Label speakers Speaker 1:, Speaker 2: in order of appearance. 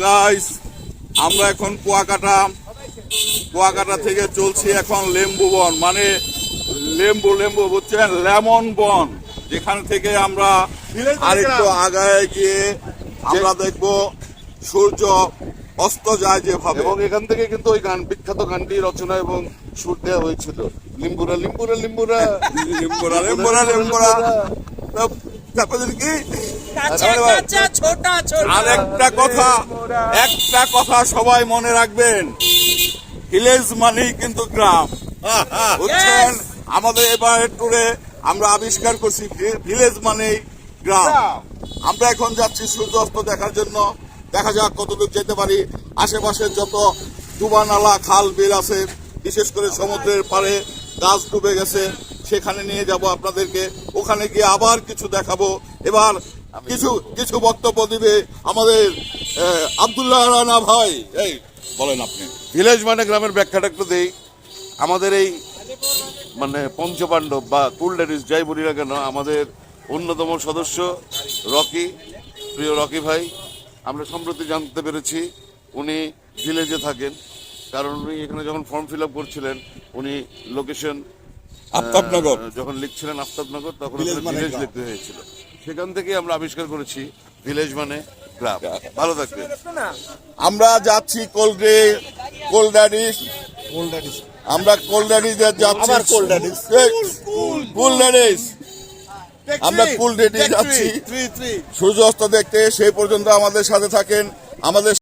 Speaker 1: Guys, আমরা এখন কুয়াকাটা থেকে চলছি এখন লেম্বু বন, মানে লেম্বু বুঝছেন, লেমন বন, যেখান থেকে আমরা আরেকটু আগায় গিয়ে আমরা দেখবো সূর্য অস্ত যায় যেভাবে।
Speaker 2: এবং এখান থেকে কিন্তু ওই বিখ্যাত গানটি রচনা এবং সুর দেওয়া হয়েছিল, লিম্বুরা লিম্বুরা লিম্বুরা
Speaker 1: লিম্বুরা লিম্বুরা লিম্বুরা। তারপরে কি আর একটা কথা সবাই মনে রাখবেন, ভিলেজ মানেই কিন্তু গ্রাম, বুঝছেন। আমাদের এবার ট্যুরে আমরা আবিষ্কার করছি ভিলেজ মানেই গ্রাম। আমরা এখন যাচ্ছি সূর্য অস্ত দেখার জন্য। দেখা যাক কতদূর যেতে পারি। আশেপাশে যত ডুবা নালা খাল বিল আছে, বিশেষ করে সমুদ্রের পাড়ে গাছ ডুবে গেছে, সেখানে নিয়ে যাব আপনাদেরকে। ওখানে গিয়ে আবার কিছু দেখাবো। এবার কিছু বক্তব্য দিবে আমাদের আব্দুল্লাহ রানা ভাই। এই বলেন আপনি।
Speaker 2: ভিলেজ মানে গ্রামের ব্যাখ্যাটা একটু দেই। আমাদের এই মানে পঞ্চপাণ্ডব বা কুল ড্যাডিস যাই বলি না কেন, আমাদের অন্যতম সদস্য রকি, প্রিয় রকি ভাই, আমরা সম্প্রতি জানতে পেরেছি উনি ভিলেজে থাকেন। কারণ উনি এখানে যখন ফর্ম ফিল আপ করছিলেন, উনি লোকেশন
Speaker 1: আফতাবনগর
Speaker 2: যখন লিখছিলেন আফতাবনগর, তখন
Speaker 1: ভিলেজ মানে
Speaker 2: ভিলেজ
Speaker 1: গ্রাম
Speaker 2: লিখতে হয়েছিল। সেখান থেকে আমরা আবিষ্কার করেছি ভিলেজ মানে গ্রাম। ভালো থাকবে।
Speaker 1: আমরা যাচ্ছি কোল্ড ড্যাডিস, আমরা কোল্ড ড্যাডিস যাচ্ছি, আমরা কুল ড্যাডিস যাচ্ছি সূর্য অস্ত দেখতে। সেই পর্যন্ত আমাদের সাথে থাকেন। আমাদের